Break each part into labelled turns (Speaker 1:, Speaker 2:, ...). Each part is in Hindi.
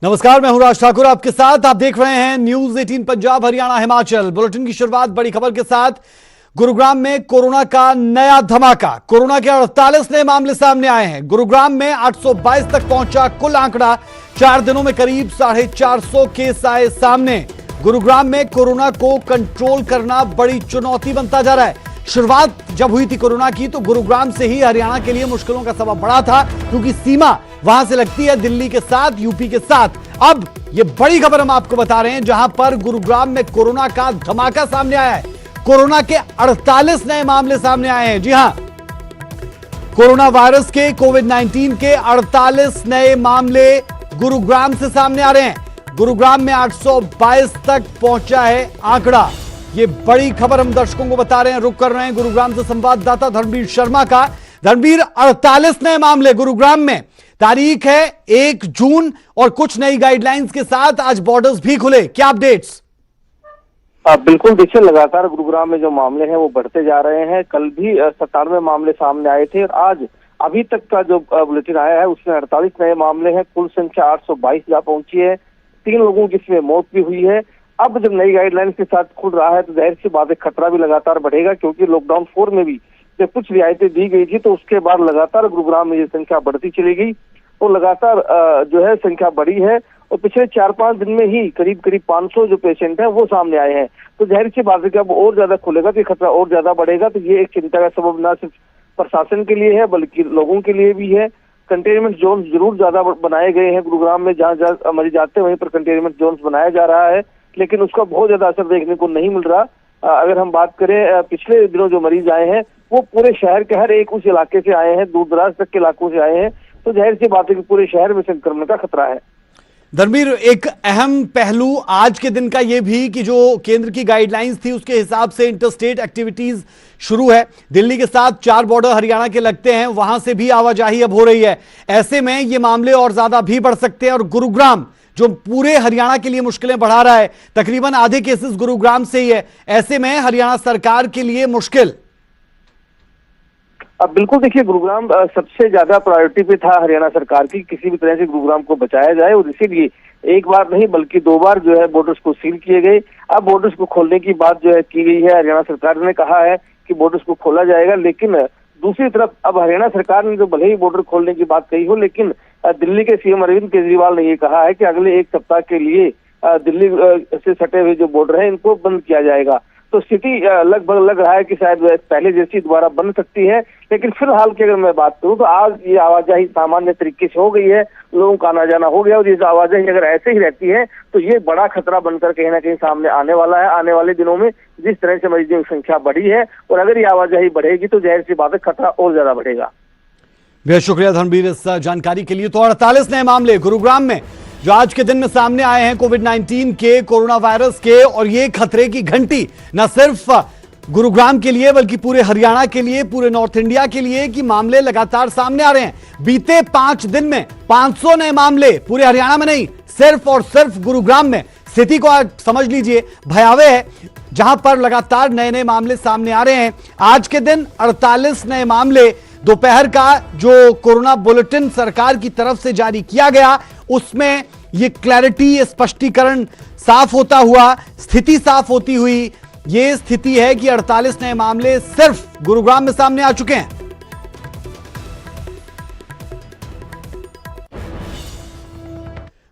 Speaker 1: नमस्कार, मैं हूं राज ठाकुर आपके साथ। आप देख रहे हैं न्यूज 18 पंजाब हरियाणा हिमाचल। बुलेटिन की शुरुआत बड़ी खबर के साथ। गुरुग्राम में कोरोना का नया धमाका। कोरोना के 48 नए मामले सामने आए हैं। गुरुग्राम में 822 तक पहुंचा कुल आंकड़ा। 4 दिनों में करीब 450 केस आए सामने। गुरुग्राम में कोरोना को कंट्रोल करना बड़ी चुनौती बनता जा रहा है। शुरुआत जब हुई थी कोरोना की तो गुरुग्राम से ही हरियाणा के लिए मुश्किलों का सबब बड़ा था, क्योंकि सीमा वहां से लगती है दिल्ली के साथ, यूपी के साथ। अब ये बड़ी खबर हम आपको बता रहे हैं, जहां पर गुरुग्राम में कोरोना का धमाका सामने आया है। कोरोना के 48 नए मामले सामने आए हैं। जी हां, कोरोना वायरस के कोविड-19 के 48 नए मामले गुरुग्राम से सामने आ रहे हैं। गुरुग्राम में 822 तक पहुंचा है आंकड़ा। ये बड़ी खबर हम दर्शकों को बता रहे हैं। रुक कर रहे हैं गुरुग्राम से संवाददाता धर्मवीर शर्मा का। धर्मवीर, 48 नए मामले गुरुग्राम में। तारीख है 1 जून और कुछ नई गाइडलाइंस के साथ आज बॉर्डर्स भी खुले। क्या अपडेट्स?
Speaker 2: बिल्कुल, देखिए लगातार गुरुग्राम में जो मामले हैं वो बढ़ते जा रहे हैं। कल भी 97 मामले सामने आए थे और आज अभी तक का जो बुलेटिन आया है उसमें 48 नए मामले हैं। कुल संख्या 822 जा पहुंची है। 3 लोगों की इसमें मौत भी हुई है। अब जब नई गाइडलाइंस के साथ खुल रहा है तो जाहिर सी बात है खतरा भी लगातार बढ़ेगा, क्योंकि लॉकडाउन 4 में भी जब कुछ रियायतें दी गई थी तो उसके बाद लगातार गुरुग्राम में ये संख्या बढ़ती चली गई और लगातार जो है संख्या बढ़ी है। और पिछले 4-5 दिन में ही करीब 500 जो पेशेंट हैं वो सामने आए हैं। तो जाहिर सी बात है कि अब और ज्यादा खुलेगा तो ये खतरा और ज्यादा बढ़ेगा। तो ये एक चिंता का सबब न सिर्फ प्रशासन के लिए है बल्कि लोगों के लिए भी है। कंटेनमेंट जोन जरूर ज्यादा बनाए गए हैं गुरुग्राम में, जहाँ मरीज जाते हैं वहीं पर कंटेनमेंट जोन बनाया जा रहा है, लेकिन उसका बहुत ज्यादा असर देखने को नहीं मिल रहा। अगर हम बात करें पिछले दिनों जो मरीज आए हैं वो पूरे शहर के हर एक उस इलाके से आए हैं, दूर दराज तक के इलाकों से आए हैं। तो जाहिर सी बात है कि पूरे शहर में संक्रमण का खतरा है।
Speaker 1: धर्मवीर, एक अहम पहलू आज के दिन का यह भी कि जो केंद्र की गाइडलाइंस थी उसके हिसाब से इंटरस्टेट एक्टिविटीज शुरू है। दिल्ली के साथ 4 बॉर्डर हरियाणा के लगते हैं, वहां से भी आवाजाही अब हो रही है। ऐसे में ये मामले और ज्यादा भी बढ़ सकते हैं और गुरुग्राम जो पूरे हरियाणा के लिए मुश्किलें बढ़ा रहा है, तकरीबन आधे केसेस गुरुग्राम से ही है। ऐसे में हरियाणा सरकार के लिए मुश्किल।
Speaker 2: अब बिल्कुल देखिए, गुरुग्राम सबसे ज्यादा प्रायोरिटी पे था हरियाणा सरकार की, किसी भी तरह से गुरुग्राम को बचाया जाए। और इसीलिए एक बार नहीं बल्कि 2 बार जो है बॉर्डर्स को सील किए गए। अब बॉर्डर्स को खोलने की बात जो है की गई है। हरियाणा सरकार ने कहा है कि बॉर्डर्स को खोला जाएगा, लेकिन दूसरी तरफ अब हरियाणा सरकार ने जो भले ही बॉर्डर खोलने की बात कही हो, लेकिन दिल्ली के सीएम अरविंद केजरीवाल ने ये कहा है कि अगले 1 सप्ताह के लिए दिल्ली से सटे हुए जो बॉर्डर है इनको बंद किया जाएगा। तो स्थिति लगभग लग रहा है कि शायद पहले जैसी दोबारा बन सकती है। लेकिन फिलहाल की अगर मैं बात करूं तो आज ये आवाजाही सामान्य तरीके से हो गई है, लोगों का आना जाना हो गया। और ये आवाजाही अगर ऐसे ही रहती है तो ये बड़ा खतरा बनकर कहीं ना कहीं सामने आने वाला है। आने वाले दिनों में जिस तरह से मरीजों की संख्या बढ़ी है और अगर ये आवाजाही बढ़ेगी तो जाहिर सी बात है खतरा और ज्यादा बढ़ेगा।
Speaker 1: बेहद शुक्रिया धर्मवीर इस जानकारी के लिए। तो 48 नए मामले गुरुग्राम में जो आज के दिन में सामने आए हैं कोविड-19 के, कोरोना वायरस के, और ये खतरे की घंटी न सिर्फ गुरुग्राम के लिए बल्कि पूरे हरियाणा के लिए, पूरे नॉर्थ इंडिया के लिए कि मामले लगातार सामने आ रहे हैं। बीते 5 दिन में 500 नए मामले, पूरे हरियाणा में नहीं, सिर्फ और सिर्फ गुरुग्राम में। स्थिति को आज समझ लीजिए, भयावह है, जहां पर लगातार नए नए मामले सामने आ रहे हैं। आज के दिन 48 नए मामले। दोपहर का जो कोरोना बुलेटिन सरकार की तरफ से जारी किया गया उसमें ये क्लैरिटी, ये स्पष्टीकरण साफ होता हुआ, स्थिति साफ होती हुई ये स्थिति है कि 48 नए मामले सिर्फ गुरुग्राम में सामने आ चुके हैं।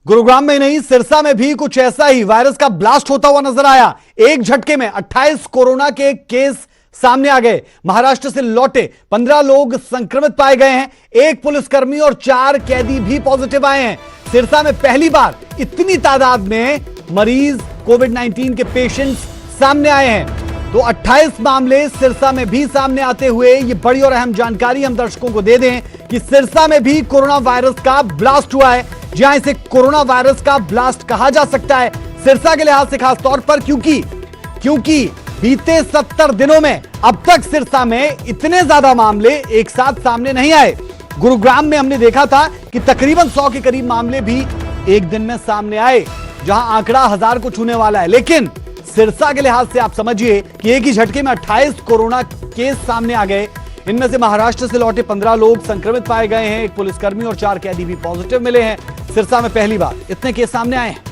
Speaker 1: गुरुग्राम में नहीं, सिरसा में भी कुछ ऐसा ही वायरस का ब्लास्ट होता हुआ नजर आया। एक झटके में 28 कोरोना के केस सामने आ गए। महाराष्ट्र से लौटे 15 लोग संक्रमित पाए गए हैं। 1 पुलिसकर्मी और 4 कैदी भी पॉजिटिव आए हैं। सिरसा में पहली बार इतनी तादाद में मरीज कोविड-19 के पेशेंट्स सामने आए हैं। तो 28 मामले सिरसा में भी सामने आते हुए ये बड़ी और अहम जानकारी हम दर्शकों को दे दें कि सिरसा में भी कोरोना वायरस का ब्लास्ट हुआ है। जहां इसे कोरोना वायरस का ब्लास्ट कहा जा सकता है सिरसा के लिहाज से खास तौर पर, क्योंकि बीते 70 दिनों में अब तक सिरसा में इतने ज्यादा मामले एक साथ सामने नहीं आए। गुरुग्राम में हमने देखा था कि तकरीबन 100 के करीब मामले भी एक दिन में सामने आए, जहां आंकड़ा 1000 को छूने वाला है। लेकिन सिरसा के लिहाज से आप समझिए कि एक ही झटके में 28 कोरोना केस सामने आ गए। इनमें से महाराष्ट्र से लौटे 15 लोग संक्रमित पाए गए हैं। एक पुलिसकर्मी और 4 कैदी भी पॉजिटिव मिले हैं। सिरसा में पहली बार इतने केस सामने आए हैं।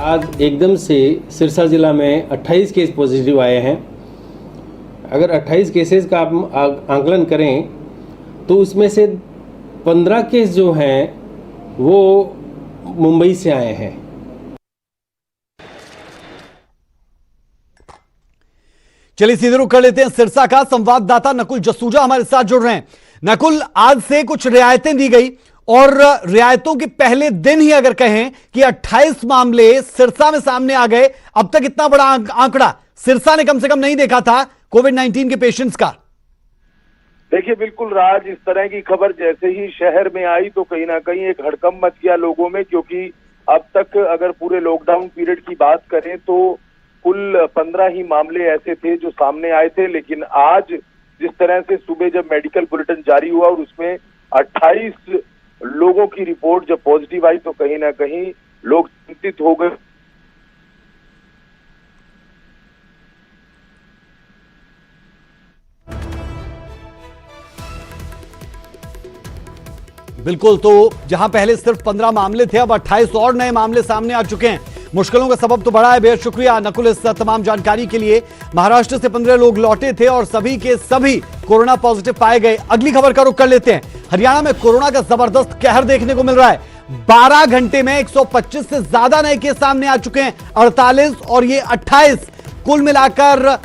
Speaker 3: आज एकदम से सिरसा जिला में 28 केस पॉजिटिव आए हैं। अगर 28 केसेस का आप आंकलन करें तो उसमें से 15 केस जो हैं वो मुंबई से आए हैं।
Speaker 1: चलिए सीधे रुख कर लेते हैं सिरसा का। संवाददाता नकुल जसूजा हमारे साथ जुड़ रहे हैं। नकुल, आज से कुछ रियायतें दी गई और रियायतों के पहले दिन ही अगर कहें कि 28 मामले सिरसा में सामने आ गए। अब तक इतना बड़ा आंकड़ा सिरसा ने कम से कम नहीं देखा था कोविड-19 के पेशेंट्स का।
Speaker 4: देखिए बिल्कुल राज, इस तरह की खबर जैसे ही शहर में आई तो कहीं ना कहीं एक हड़कंप मच गया लोगों में, क्योंकि अब तक अगर पूरे लॉकडाउन पीरियड की बात करें तो कुल 15 ही मामले ऐसे थे जो सामने आए थे। लेकिन आज जिस तरह से सुबह जब मेडिकल बुलेटिन जारी हुआ और उसमें 28 लोगों की रिपोर्ट जब पॉजिटिव आई तो कहीं ना कहीं लोग चिंतित हो गए।
Speaker 1: बिल्कुल, तो जहां पहले सिर्फ 15 मामले थे अब 28 और नए मामले सामने आ चुके हैं। मुश्किलों का सबब तो बड़ा है। बेहद शुक्रिया नकुल इस तमाम जानकारी के लिए। महाराष्ट्र से 15 लोग लौटे थे और सभी के सभी कोरोना पॉजिटिव पाए गए। अगली खबर का रुख कर लेते हैं। हरियाणा में कोरोना का जबरदस्त कहर देखने को मिल रहा है। 12 घंटे में 125 से ज्यादा नए केस सामने आ चुके हैं। 48 और ये 28 कुल मिलाकर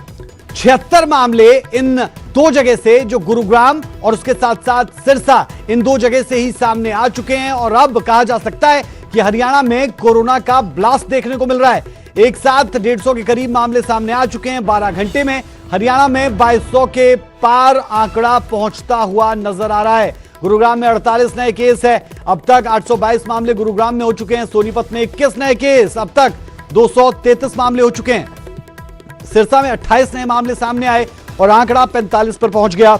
Speaker 1: 76 मामले इन दो जगह से, जो गुरुग्राम और उसके साथ साथ सिरसा, इन दो जगह से ही सामने आ चुके हैं। और अब कहा जा सकता है कि हरियाणा में कोरोना का ब्लास्ट देखने को मिल रहा है। एक साथ 150 के करीब मामले सामने आ चुके हैं। 12 घंटे में हरियाणा में 2200 के पार आंकड़ा पहुंचता हुआ नजर आ रहा है। गुरुग्राम में 48 नए केस है। अब तक 822 मामले गुरुग्राम में हो चुके हैं। सोनीपत में 21 नए केस, अब तक 233 मामले हो चुके हैं। सिरसा में 28 नए मामले सामने आए और आंकड़ा 45 पर पहुंच गया।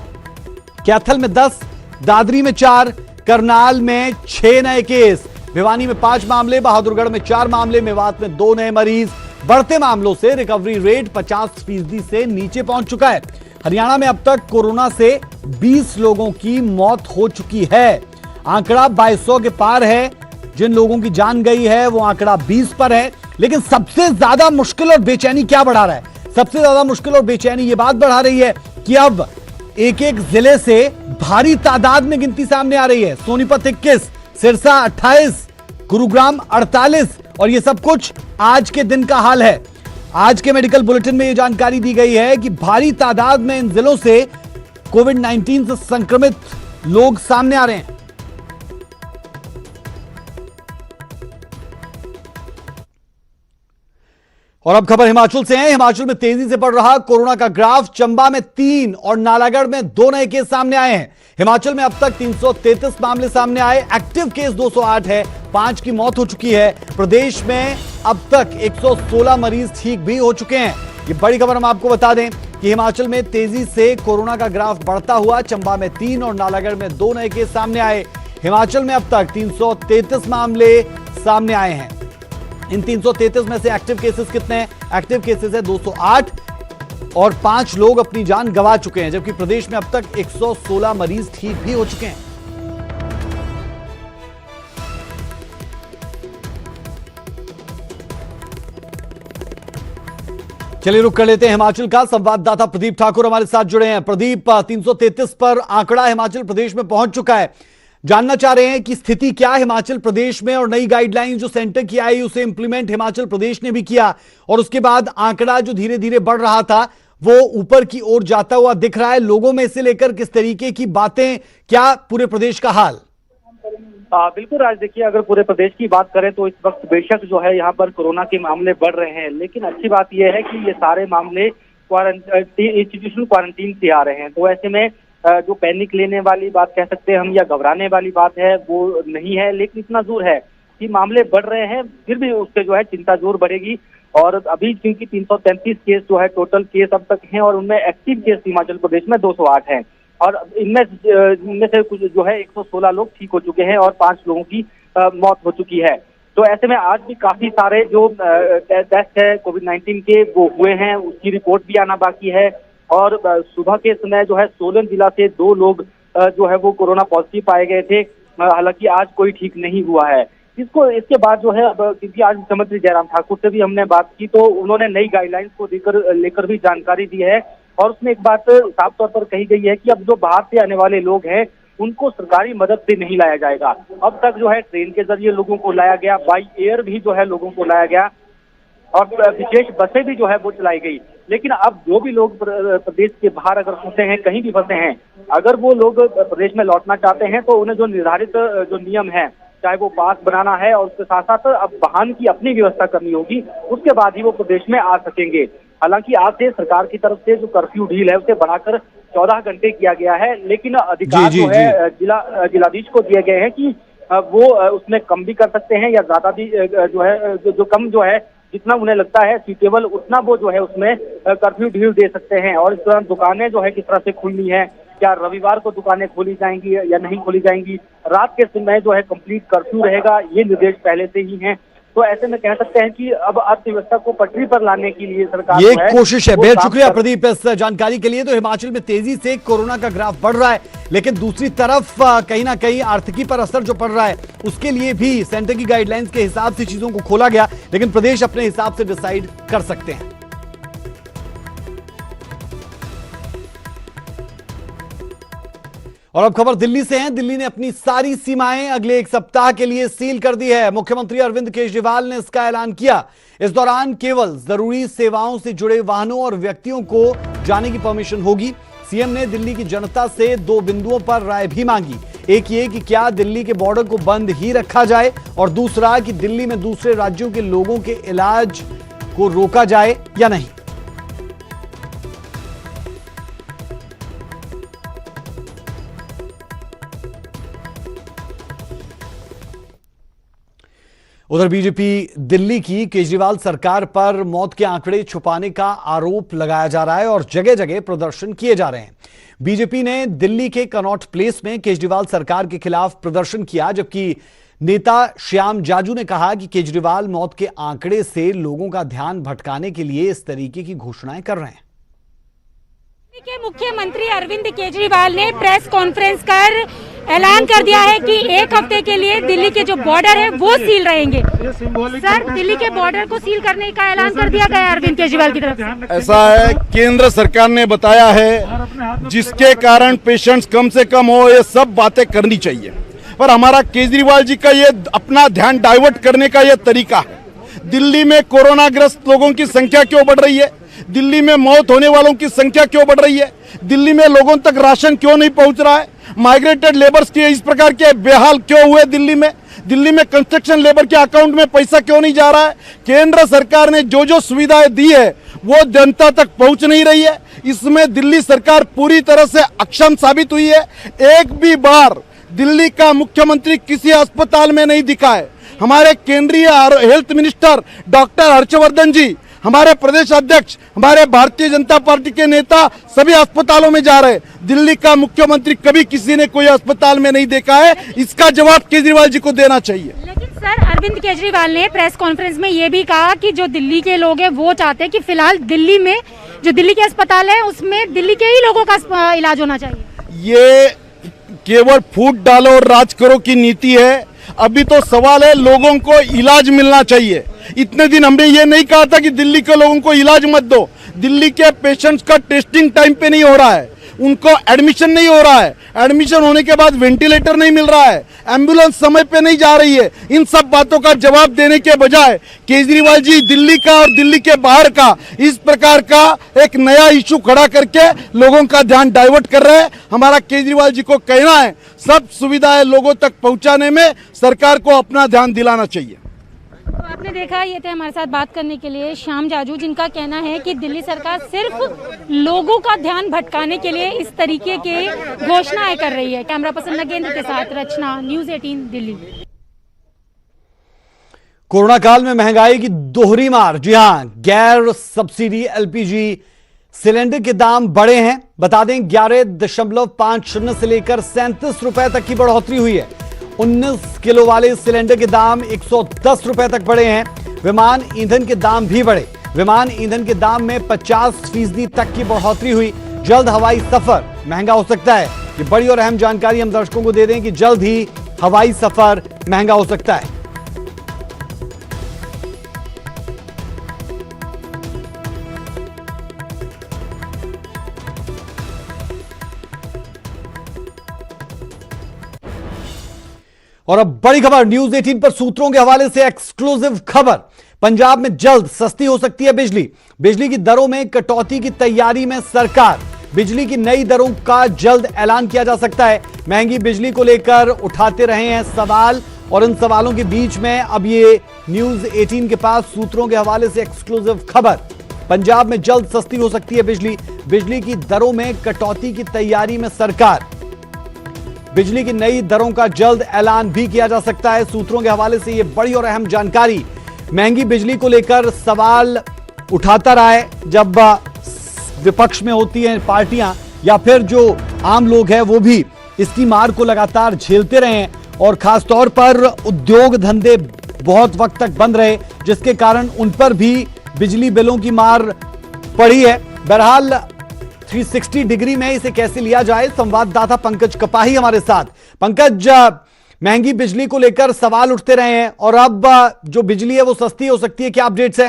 Speaker 1: कैथल में 10, दादरी में 4, करनाल में 6 नए केस, भिवानी में 5 मामले, बहादुरगढ़ में 4 मामले, मेवात में 2 नए मरीज। बढ़ते मामलों से रिकवरी रेट 50% से नीचे पहुंच चुका है। हरियाणा में अब तक कोरोना से 20 लोगों की मौत हो चुकी है। आंकड़ा 2200 के पार है। जिन लोगों की जान गई है वो आंकड़ा 20 पर है। लेकिन सबसे ज्यादा मुश्किल और बेचैनी क्या बढ़ा रहा है? सबसे ज्यादा मुश्किल और बेचैनी ये बात बढ़ा रही है कि अब एक एक जिले से भारी तादाद में गिनती सामने आ रही है। सोनीपत 21, सिरसा 28, गुरुग्राम 48 और ये सब कुछ आज के दिन का हाल है। आज के मेडिकल बुलेटिन में ये जानकारी दी गई है कि भारी तादाद में इन जिलों से कोविड-19 से संक्रमित लोग सामने आ रहे हैं। और अब खबर हिमाचल से है। हिमाचल में तेजी से बढ़ रहा कोरोना का ग्राफ। चंबा में 3 और नालागढ़ में 2 नए केस सामने आए हैं। हिमाचल में अब तक 333 मामले सामने आए। एक्टिव केस 208 है। 5 की मौत हो चुकी है। प्रदेश में अब तक 116 मरीज ठीक भी हो चुके हैं। ये बड़ी खबर हम आपको बता दें कि हिमाचल में तेजी से कोरोना का ग्राफ बढ़ता हुआ। चंबा में 3 और नालागढ़ में 2 नए केस सामने आए। हिमाचल में अब तक 333 मामले सामने आए हैं। इन 333 में से एक्टिव केसेस कितने हैं? एक्टिव केसेस है 208 और 5 लोग अपनी जान गंवा चुके हैं, जबकि प्रदेश में अब तक 116 मरीज ठीक भी हो चुके हैं। चलिए रुक कर लेते हैं हिमाचल का। संवाददाता प्रदीप ठाकुर हमारे साथ जुड़े हैं। प्रदीप, 333 पर आंकड़ा हिमाचल प्रदेश में पहुंच चुका है। जानना चाह रहे हैं कि स्थिति क्या है हिमाचल प्रदेश में और नई गाइडलाइन जो सेंटर की आई उसे इंप्लीमेंट हिमाचल प्रदेश ने भी किया और उसके बाद आंकड़ा जो धीरे धीरे बढ़ रहा था वो ऊपर की ओर जाता हुआ दिख रहा है। लोगों में इसे लेकर किस तरीके की बातें, क्या पूरे प्रदेश का हाल?
Speaker 5: बिल्कुल राज, देखिए अगर पूरे प्रदेश की बात करें तो इस वक्त बेशक जो है यहाँ पर कोरोना के मामले बढ़ रहे हैं, लेकिन अच्छी बात यह है कि ये सारे मामले इंस्टीट्यूशनल क्वारंटीन से आ रहे हैं। तो ऐसे में जो पैनिक लेने वाली बात कह सकते हैं हम या घबराने वाली बात है वो नहीं है। लेकिन इतना जरूर है कि मामले बढ़ रहे हैं, फिर भी उससे जो है चिंता जरूर बढ़ेगी। और अभी क्योंकि 333 केस जो है टोटल केस अब तक हैं और उनमें एक्टिव केस हिमाचल प्रदेश में 208 हैं और इनमें से कुछ जो है 116 लोग ठीक हो चुके हैं और 5 लोगों की मौत हो चुकी है। तो ऐसे में आज भी काफी सारे जो टेस्ट है कोविड-19 के वो हुए हैं, उसकी रिपोर्ट भी आना बाकी है। और सुबह के समय जो है सोलन जिला से 2 लोग जो है वो कोरोना पॉजिटिव पाए गए थे। हालांकि आज कोई ठीक नहीं हुआ है। इसके बाद जो है क्योंकि आज मुख्यमंत्री जयराम ठाकुर से भी हमने बात की तो उन्होंने नई गाइडलाइंस को लेकर भी जानकारी दी है। और उसमें एक बात साफ तौर पर कही गई है कि अब जो बाहर से आने वाले लोग हैं उनको सरकारी मदद से नहीं लाया जाएगा। अब तक जो है ट्रेन के जरिए लोगों को लाया गया, बाई एयर भी जो है लोगों को लाया गया और विशेष बसें भी जो है वो चलाई गई। लेकिन अब जो भी लोग प्रदेश के बाहर अगर फंसे हैं, कहीं भी फंसे हैं, अगर वो लोग प्रदेश में लौटना चाहते हैं तो उन्हें जो निर्धारित जो नियम है, चाहे वो पास बनाना है और उसके साथ साथ अब वाहन की अपनी व्यवस्था करनी होगी, उसके बाद ही वो प्रदेश में आ सकेंगे। हालांकि आज से सरकार की तरफ से जो कर्फ्यू ढील है उसे बढ़ाकर 14 घंटे किया गया है, लेकिन अधिकार जो है जिलाधीश को दिए गए हैं कि वो उसमें कम भी कर सकते हैं या ज्यादा भी जो है जो कम जो है जितना उन्हें लगता है सूटेबल उतना वो जो है उसमें कर्फ्यू ढील दे सकते हैं। और इस दौरान दुकानें जो है किस तरह से खुलनी है, क्या रविवार को दुकानें खोली जाएंगी या नहीं खोली जाएंगी, रात के समय जो है कंप्लीट कर्फ्यू रहेगा, ये निर्देश पहले से ही हैं। तो ऐसे में कह सकते हैं कि अब अर्थव्यवस्था को पटरी पर लाने के लिए सरकार
Speaker 1: ये कोशिश है। बेहद शुक्रिया प्रदीप इस जानकारी के लिए। तो हिमाचल में तेजी से कोरोना का ग्राफ बढ़ रहा है, लेकिन दूसरी तरफ कहीं ना कहीं आर्थिकी पर असर जो पड़ रहा है उसके लिए भी सेंटर की गाइडलाइंस के हिसाब से चीजों को खोला गया, लेकिन प्रदेश अपने हिसाब से डिसाइड कर सकते हैं। और अब खबर दिल्ली से है। दिल्ली ने अपनी सारी सीमाएं अगले 1 सप्ताह के लिए सील कर दी है। मुख्यमंत्री अरविंद केजरीवाल ने इसका ऐलान किया। इस दौरान केवल जरूरी सेवाओं से जुड़े वाहनों और व्यक्तियों को जाने की परमिशन होगी। सीएम ने दिल्ली की जनता से 2 बिंदुओं पर राय भी मांगी। एक ये कि क्या दिल्ली के बॉर्डर को बंद ही रखा जाए, और दूसरा कि दिल्ली में दूसरे राज्यों के लोगों के इलाज को रोका जाए या नहीं। उधर बीजेपी दिल्ली की केजरीवाल सरकार पर मौत के आंकड़े छुपाने का आरोप लगाया जा रहा है और जगह जगह प्रदर्शन किए जा रहे हैं। बीजेपी ने दिल्ली के कनॉट प्लेस में केजरीवाल सरकार के खिलाफ प्रदर्शन किया, जबकि नेता श्याम जाजू ने कहा कि केजरीवाल मौत के आंकड़े से लोगों का ध्यान भटकाने के लिए इस तरीके की घोषणाएं कर रहे हैं।
Speaker 6: के मुख्यमंत्री अरविंद केजरीवाल ने प्रेस कॉन्फ्रेंस कर ऐलान कर दिया है कि 1 हफ्ते के लिए दिल्ली के जो बॉर्डर है वो सील रहेंगे। सर, दिल्ली के बॉर्डर को सील करने का ऐलान कर दिया गया अरविंद केजरीवाल की तरफ से।
Speaker 7: ऐसा है, केंद्र सरकार ने बताया है जिसके कारण पेशेंट्स कम से कम हो, ये सब बातें करनी चाहिए। पर हमारा केजरीवाल जी का ये अपना ध्यान डाइवर्ट करने का ये तरीका है। दिल्ली में कोरोना ग्रस्त लोगों की संख्या क्यों बढ़ रही है? दिल्ली में मौत होने वालों की संख्या क्यों बढ़ रही है? दिल्ली में लोगों तक राशन क्यों नहीं पहुंच रहा है? माइग्रेटेड लेबर्स के इस प्रकार के बेहाल क्यों हुए? दिल्ली में कंस्ट्रक्शन लेबर के अकाउंट में पैसा क्यों नहीं जा रहा है? केंद्र सरकार ने जो जो सुविधाएं दी है वो जनता तक पहुंच नहीं रही है। इसमें दिल्ली सरकार पूरी तरह से अक्षम साबित हुई है। एक भी बार दिल्ली का मुख्यमंत्री किसी अस्पताल में नहीं दिखा है। हमारे केंद्रीय हेल्थ मिनिस्टर डॉक्टर हर्षवर्धन जी, हमारे प्रदेश अध्यक्ष, हमारे भारतीय जनता पार्टी के नेता सभी अस्पतालों में जा रहे हैं। दिल्ली का मुख्यमंत्री कभी किसी ने कोई अस्पताल में नहीं देखा है। इसका जवाब केजरीवाल जी को देना चाहिए।
Speaker 6: लेकिन सर, अरविंद केजरीवाल ने प्रेस कॉन्फ्रेंस में ये भी कहा कि जो दिल्ली के लोग हैं वो चाहते हैं कि फिलहाल दिल्ली में जो दिल्ली के अस्पताल है उसमें दिल्ली के ही लोगों का इलाज होना चाहिए।
Speaker 7: ये केवल फूट डालो और राज करो की नीति है। अभी तो सवाल है लोगों को इलाज मिलना चाहिए। इतने दिन हमने ये नहीं कहा था कि दिल्ली के लोगों को इलाज मत दो। दिल्ली के पेशेंट्स का टेस्टिंग टाइम पे नहीं हो रहा है, उनको एडमिशन नहीं हो रहा है, एडमिशन होने के बाद वेंटिलेटर नहीं मिल रहा है, एम्बुलेंस समय पे नहीं जा रही है। इन सब बातों का जवाब देने के बजाय केजरीवाल जी दिल्ली का और दिल्ली के बाहर का इस प्रकार का एक नया इशू खड़ा करके लोगों का ध्यान डाइवर्ट कर रहे हैं। हमारा केजरीवाल जी को कहना है सब सुविधाएं लोगों तक पहुंचाने में सरकार को अपना ध्यान दिलाना चाहिए।
Speaker 6: तो आपने देखा, ये थे हमारे साथ बात करने के लिए श्याम जाजू, जिनका कहना है कि दिल्ली सरकार सिर्फ लोगों का ध्यान भटकाने के लिए इस तरीके के घोषणाएं कर रही है। कैमरा पर्सन नगेंद्र के साथ रचना, न्यूज़ 18 दिल्ली।
Speaker 1: कोरोना काल में महंगाई की दोहरी मार। जी हां, गैर सब्सिडी एलपीजी सिलेंडर के दाम बढ़े हैं। बता दें 11.50 से लेकर 37 रुपए तक की बढ़ोतरी हुई है। 19 किलो वाले सिलेंडर के दाम 110 रुपए तक बढ़े हैं। विमान ईंधन के दाम भी बढ़े। विमान ईंधन के दाम में 50% तक की बढ़ोतरी हुई। जल्द हवाई सफर महंगा हो सकता है। ये बड़ी और अहम जानकारी हम दर्शकों को दे दें कि जल्द ही हवाई सफर महंगा हो सकता है। और अब बड़ी खबर न्यूज 18 पर सूत्रों के हवाले से एक्सक्लूसिव खबर। पंजाब में जल्द सस्ती हो सकती है बिजली। बिजली की दरों में कटौती की तैयारी में सरकार। बिजली की नई दरों का जल्द ऐलान किया जा सकता है। महंगी बिजली को लेकर उठाते रहे हैं सवाल और इन सवालों के बीच में अब ये न्यूज 18 के पास सूत्रों के हवाले से एक्सक्लूसिव खबर। पंजाब में जल्द सस्ती हो सकती है बिजली। बिजली की दरों में कटौती की तैयारी में सरकार। बिजली की नई दरों का जल्द ऐलान भी किया जा सकता है। सूत्रों के हवाले से यह बड़ी और अहम जानकारी। महंगी बिजली को लेकर सवाल उठाता रहा है जब विपक्ष में होती हैं पार्टियां या फिर जो आम लोग हैं वो भी इसकी मार को लगातार झेलते रहे हैं और खासतौर पर उद्योग धंधे बहुत वक्त तक बंद रहे जिसके कारण उन पर भी बिजली बिलों की मार पड़ी है। बहरहाल 360 डिग्री में इसे कैसे लिया जाए, संवाददाता पंकज कपाही हमारे साथ। पंकज, महंगी बिजली को लेकर सवाल उठते रहे हैं और अब जो बिजली है वो सस्ती हो सकती है, क्या अपडेट्स है?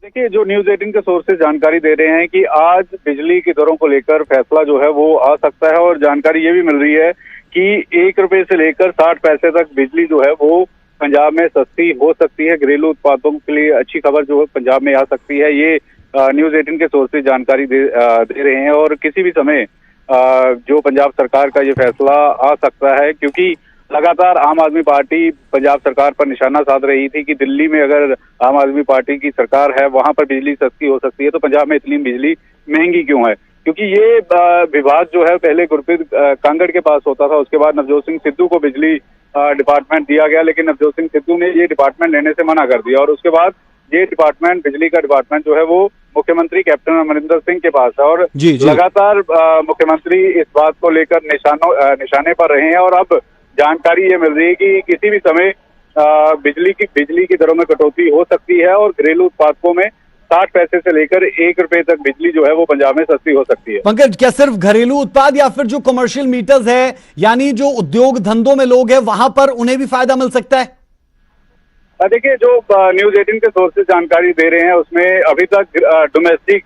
Speaker 8: देखिए, जो न्यूज 18 के सोर्सेज जानकारी दे रहे हैं कि आज बिजली की दरों को लेकर फैसला जो है वो आ सकता है और जानकारी ये भी मिल रही है कि 1 रुपए से लेकर 60 पैसे तक बिजली जो है वो पंजाब में सस्ती हो सकती है। घरेलू उत्पादों के लिए अच्छी खबर जो है पंजाब में आ सकती है। ये न्यूज 18 के सोर्सेज जानकारी दे रहे हैं और किसी भी समय जो पंजाब सरकार का ये फैसला आ सकता है, क्योंकि लगातार आम आदमी पार्टी पंजाब सरकार पर निशाना साध रही थी कि दिल्ली में अगर आम आदमी पार्टी की सरकार है वहां पर बिजली सस्ती हो सकती है तो पंजाब में इतनी बिजली महंगी क्यों है। क्योंकि ये विभाग जो है पहले गुरप्रीत कांगड़ के पास होता था, उसके बाद नवजोत सिंह सिद्धू को बिजली डिपार्टमेंट दिया गया, लेकिन नवजोत सिंह सिद्धू ने ये डिपार्टमेंट लेने से मना कर दिया और उसके बाद ये डिपार्टमेंट, बिजली का डिपार्टमेंट जो है वो मुख्यमंत्री कैप्टन अमरिंदर सिंह के पास है और लगातार मुख्यमंत्री इस बात को लेकर निशाने पर रहे हैं और अब जानकारी ये मिल रही है कि किसी भी समय बिजली की दरों में कटौती हो सकती है और घरेलू उत्पादकों में 60 पैसे से लेकर 1 रुपए तक बिजली जो है वो पंजाब में सस्ती हो सकती है।
Speaker 1: पंकज, क्या सिर्फ घरेलू उत्पाद या फिर जो कमर्शियल मीटर्स है यानी जो उद्योग धंधों में लोग हैं वहां पर उन्हें भी फायदा मिल सकता है?
Speaker 8: देखिए, जो न्यूज 18 के सोर्सेज जानकारी दे रहे हैं उसमें अभी तक डोमेस्टिक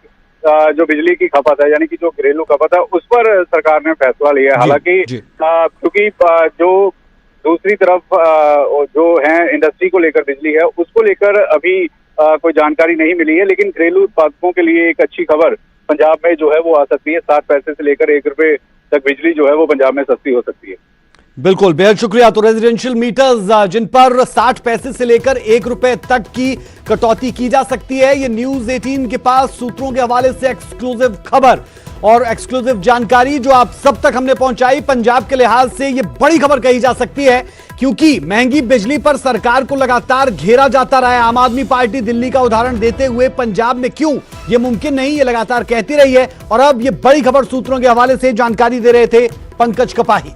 Speaker 8: जो बिजली की खपत है यानी कि जो घरेलू खपत है उस पर सरकार ने फैसला लिया है। हालांकि क्योंकि जो दूसरी तरफ जो है इंडस्ट्री को लेकर बिजली है उसको लेकर अभी कोई जानकारी नहीं मिली है, लेकिन घरेलू उत्पादकों के लिए एक अच्छी खबर पंजाब में जो है वो आ सकती है। 60 पैसे से लेकर 1 रुपए तक बिजली जो है वो पंजाब में सस्ती हो सकती है।
Speaker 1: बिल्कुल, बेहद शुक्रिया। तो रेजिडेंशियल मीटर्स जिन पर 60 पैसे से लेकर 1 रुपए तक की कटौती की जा सकती है, ये न्यूज 18 के पास सूत्रों के हवाले से एक्सक्लूसिव खबर और एक्सक्लूसिव जानकारी जो आप सब तक हमने पहुंचाई। पंजाब के लिहाज से ये बड़ी खबर कही जा सकती है क्योंकि महंगी बिजली पर सरकार को लगातार घेरा जाता रहा है। आम आदमी पार्टी दिल्ली का उदाहरण देते हुए पंजाब में क्यों ये मुमकिन नहीं, ये लगातार कहती रही है और अब ये बड़ी खबर सूत्रों के हवाले से जानकारी दे रहे थे पंकज कपाही।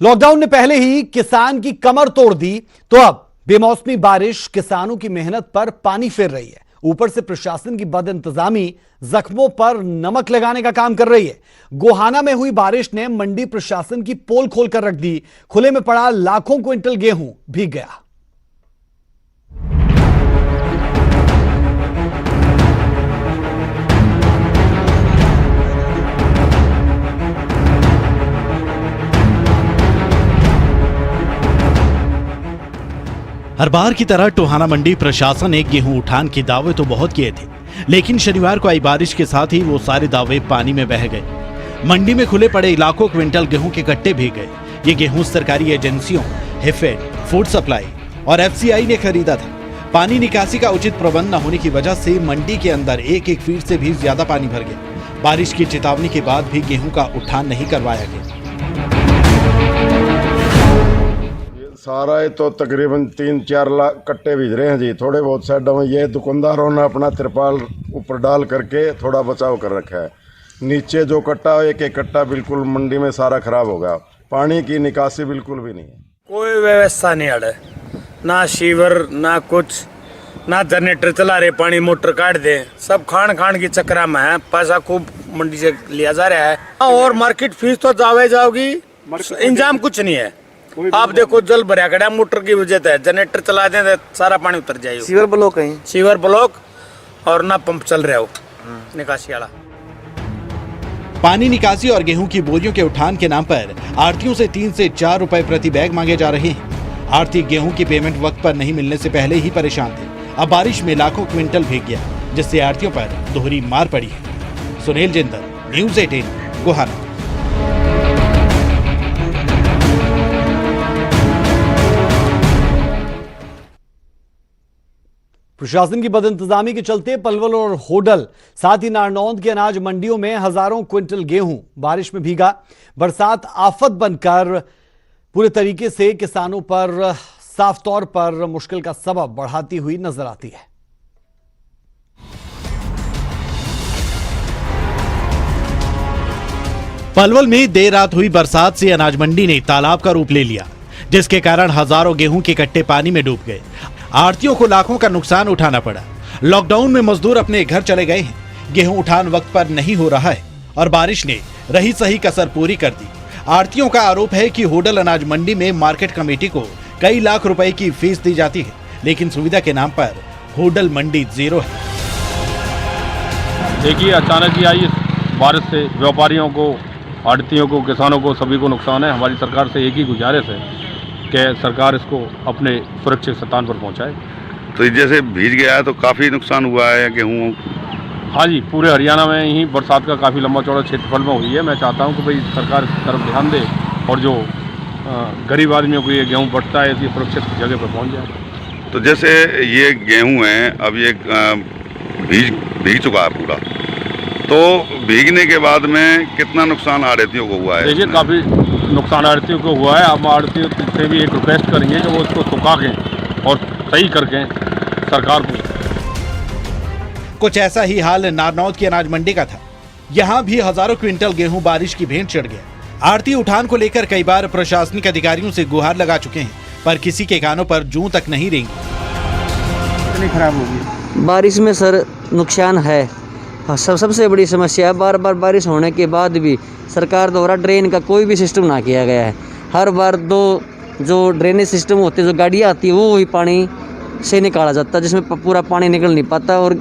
Speaker 1: लॉकडाउन ने पहले ही किसान की कमर तोड़ दी तो अब बेमौसमी बारिश किसानों की मेहनत पर पानी फेर रही है। ऊपर से प्रशासन की बदइंतजामी जख्मों पर नमक लगाने का काम कर रही है। गोहाना में हुई बारिश ने मंडी प्रशासन की पोल खोलकर रख दी। खुले में पड़ा लाखों क्विंटल गेहूं भीग गया।
Speaker 9: हर बार की तरह टोहाना मंडी प्रशासन ने गेहूं उठान के दावे तो बहुत किए थे, लेकिन शनिवार को आई बारिश के साथ ही वो सारे दावे पानी में बह गए। मंडी में खुले पड़े लाखों क्विंटल गेहूं के कट्टे भीग गए। ये गेहूं सरकारी एजेंसियों हिफेड, फूड सप्लाई और एफसीआई ने खरीदा था। पानी निकासी का उचित प्रबंध न होने की वजह से मंडी के अंदर 1-1 फीट से भी ज्यादा पानी भर गया। बारिश की चेतावनी के बाद भी गेहूं का उठान नहीं करवाया गया।
Speaker 10: सारा ये तो तकरीबन 3-4 लाख कट्टे भिज रहे हैं जी। थोड़े बहुत साइडों में ये दुकानदारों ने अपना तिरपाल ऊपर डाल करके थोड़ा बचाव कर रखा है। नीचे जो कट्टा एक एक कट्टा बिल्कुल मंडी में सारा खराब हो गया। पानी की निकासी बिल्कुल भी नहीं है,
Speaker 11: कोई व्यवस्था नहीं है, ना सीवर ना कुछ, ना जनरेटर चला रहे, पानी मोटर काट दे, सब खान की चक्कर में है। पैसा खूब मंडी से लिया जा रहा है और मार्केट फीस तो जाओगी, इंतजाम कुछ नहीं है। आप देखो जल भरा खड़ा मोटर की वजह से, जनरेटर चला दें तो सारा पानी उतर जाएगा।
Speaker 12: सीवर ब्लॉक है,
Speaker 11: सीवर ब्लॉक और ना पंप चल रहा हो निकासी वाला।
Speaker 9: पानी निकासी और गेहूं की बोरियों के उठान के नाम पर आढ़तियों से 3 से 4 रुपए प्रति बैग मांगे जा रहे हैं। आढ़ती गेहूं की पेमेंट वक्त पर नहीं मिलने से पहले ही परेशान थे। अब बारिश में लाखों क्विंटल भीग गया, जिससे आढ़तियों पर दोहरी मार पड़ी है। सुनील जिंदल, न्यूज़ 18, गोहाना।
Speaker 1: प्रशासन की बदइंतजामी के चलते पलवल और होडल साथ ही नारनौंद की अनाज मंडियों में हजारों क्विंटल गेहूं बारिश में भीगा। बरसात आफत बनकर पूरे तरीके से किसानों पर साफ तौर पर मुश्किल का सबब बढ़ाती हुई नजर आती है।
Speaker 9: पलवल में देर रात हुई बरसात से अनाज मंडी ने तालाब का रूप ले लिया, जिसके कारण हजारों गेहूं के कट्टे पानी में डूब गए। आढ़तियों को लाखों का नुकसान उठाना पड़ा। लॉकडाउन में मजदूर अपने घर चले गए हैं। गेहूं उठान वक्त पर नहीं हो रहा है और बारिश ने रही सही कसर पूरी कर दी। आढ़तियों का आरोप है कि होडल अनाज मंडी में मार्केट कमेटी को कई लाख रुपए की फीस दी जाती है, लेकिन सुविधा के नाम पर होडल मंडी जीरो है।
Speaker 13: देखिए, अचानक ही आई बारिश से व्यापारियों को, आढ़तियों को, किसानों को, सभी को नुकसान है। हमारी सरकार से एक ही गुजारिश है कि सरकार इसको अपने सुरक्षित स्थान पर पहुंचाए।
Speaker 14: तो जैसे भीज गया है तो काफ़ी नुकसान हुआ है गेहूँ?
Speaker 13: हाँ जी, पूरे हरियाणा में ही बरसात का काफ़ी लंबा चौड़ा क्षेत्रफल में हुई है। मैं चाहता हूं कि भाई सरकार इस तरफ ध्यान दे और जो गरीब आदमियों को ये गेहूँ बढ़ता है इसकी सुरक्षित जगह पर पहुँच जाए।
Speaker 14: तो जैसे ये गेहूँ है, अब ये भीग चुका है पूरा, तो भीगने के बाद में कितना नुकसान आढ़तियों को हुआ है?
Speaker 13: देखिए, काफ़ी नुकसान आढ़तियों को हुआ है। हम आढ़तियों से भी एक रिक्वेस्ट करेंगे कि वो इसको सुखा के और सही करके सरकार को।
Speaker 9: कुछ ऐसा ही हाल नारनौंद की अनाज मंडी का था। यहाँ भी हजारों क्विंटल गेहूं बारिश की भेंट चढ़ गया। आढ़ती उठान को लेकर कई बार प्रशासनिक अधिकारियों से गुहार लगा चुके हैं, पर किसी के कानों पर जूं तक नहीं रेंगी।
Speaker 12: इतनी खराब होगी बारिश में सर, नुकसान है। सबसे बड़ी समस्या है, बार बार बारिश होने के बाद भी सरकार द्वारा ड्रेन का कोई भी सिस्टम ना किया गया है। हर बार जो ड्रेनेज सिस्टम होते हैं, जो गाड़ियाँ आती है, वो ही पानी से निकाला जाता है, जिसमें पूरा पानी निकल नहीं पाता। और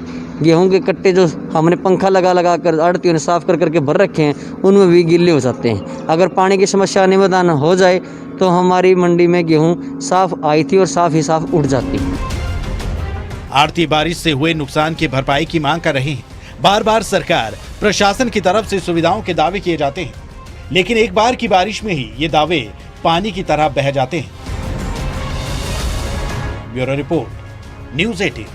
Speaker 12: गेहूं के कट्टे जो हमने पंखा लगा कर आढ़तियों ने साफ करके भर रखे हैं, उनमें भी गिल्ले हो जाते हैं। अगर पानी की समस्या निवारण हो जाए तो हमारी मंडी में गेहूं साफ आई थी और साफ ही साफ उठ जाती।
Speaker 9: आढ़ती बारिश से हुए नुकसान की भरपाई की मांग कर रहे हैं। बार बार सरकार प्रशासन की तरफ से सुविधाओं के दावे किए जाते हैं, लेकिन एक बार की बारिश में ही ये दावे पानी की तरह बह जाते हैं। Bureau report, news 18।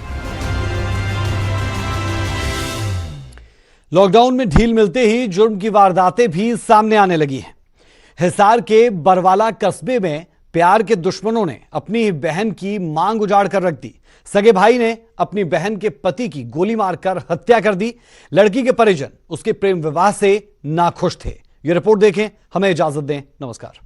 Speaker 1: लॉकडाउन में ढील मिलते ही जुर्म की वारदातें भी सामने आने लगी हैं। हिसार के बरवाला कस्बे में प्यार के दुश्मनों ने अपनी बहन की मांग उजाड़ कर रख दी। सगे भाई ने अपनी बहन के पति की गोली मारकर हत्या कर दी। लड़की के परिजन उसके प्रेम विवाह से नाखुश थे। यह रिपोर्ट देखें, हमें इजाजत दें, नमस्कार।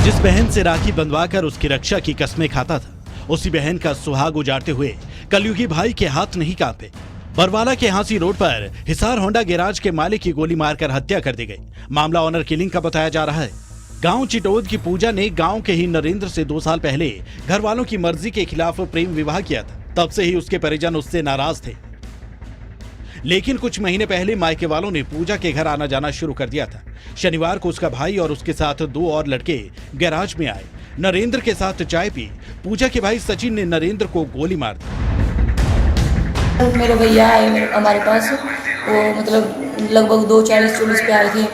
Speaker 9: जिस बहन से राखी बंधवाकर उसकी रक्षा की कस्में खाता था, उसी बहन का सुहाग उजाड़ते हुए कलयुगी भाई के हाथ नहीं कांपे। बरवाला के हांसी रोड पर हिसार होंडा गैराज के मालिक की गोली मारकर हत्या कर दी गई। मामला ऑनर किलिंग का बताया जा रहा है। गांव चिटोद की पूजा ने गांव के ही नरेंद्र से 2 साल पहले घर वालों की मर्जी के खिलाफ प्रेम विवाह किया था। तब से ही उसके परिजन उससे नाराज थे, लेकिन कुछ महीने पहले मायके वालों ने पूजा के घर आना जाना शुरू कर दिया था। शनिवार को उसका भाई और उसके साथ 2 और लड़के गैराज में आए। नरेंद्र के साथ चाय पी। पूजा के भाई सचिन ने नरेंद्र को गोली मार दी।
Speaker 15: मेरे भैया आए हमारे पास, वो मतलब लगभग 2:40-40 पे आए थे।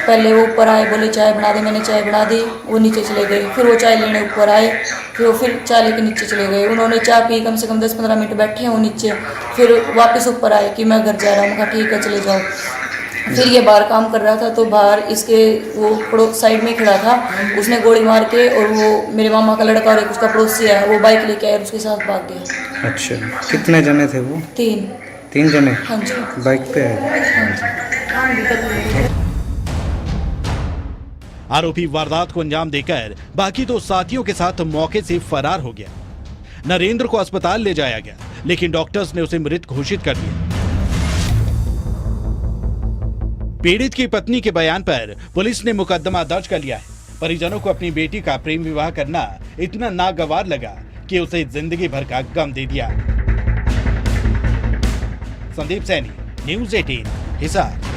Speaker 15: पहले वो ऊपर आए, बोले चाय बना दे, मैंने चाय बना दी। वो नीचे चले गए, फिर वो चाय लेने ऊपर आए, फिर चाय लेके नीचे चले गए। उन्होंने चाय पी, कम से कम 10-15 मिनट बैठे हैं वो नीचे, फिर वापस ऊपर आए कि मैं घर जा रहा हूँ। कहा ठीक है चले जाओ। फिर ये बाहर काम कर रहा था तो बाहर इसके वो पड़ोस साइड में खड़ा था, उसने गोली मार के, और वो मेरे मामा का लड़का और एक उसका पड़ोसी है, वो बाइक लेके आया और उसके साथ भाग गया।
Speaker 16: अच्छा, कितने जने थे वो?
Speaker 15: 3
Speaker 16: जने?
Speaker 15: हाँ जी।
Speaker 16: बाइक पे है?
Speaker 15: हाँ जी।
Speaker 9: आरोपी वारदात को अंजाम देकर बाकी 2 साथियों के साथ मौके से फरार हो गया। नरेंद्र को अस्पताल ले जाया गया, लेकिन डॉक्टर्स ने उसे मृत घोषित कर दिया। पीड़ित की पत्नी के बयान पर पुलिस ने मुकदमा दर्ज कर लिया है। परिजनों को अपनी बेटी का प्रेम विवाह करना इतना नागवार लगा कि उसे जिंदगी भर का गम दे दिया। संदीप सैनी, न्यूज़ 18, हिसार।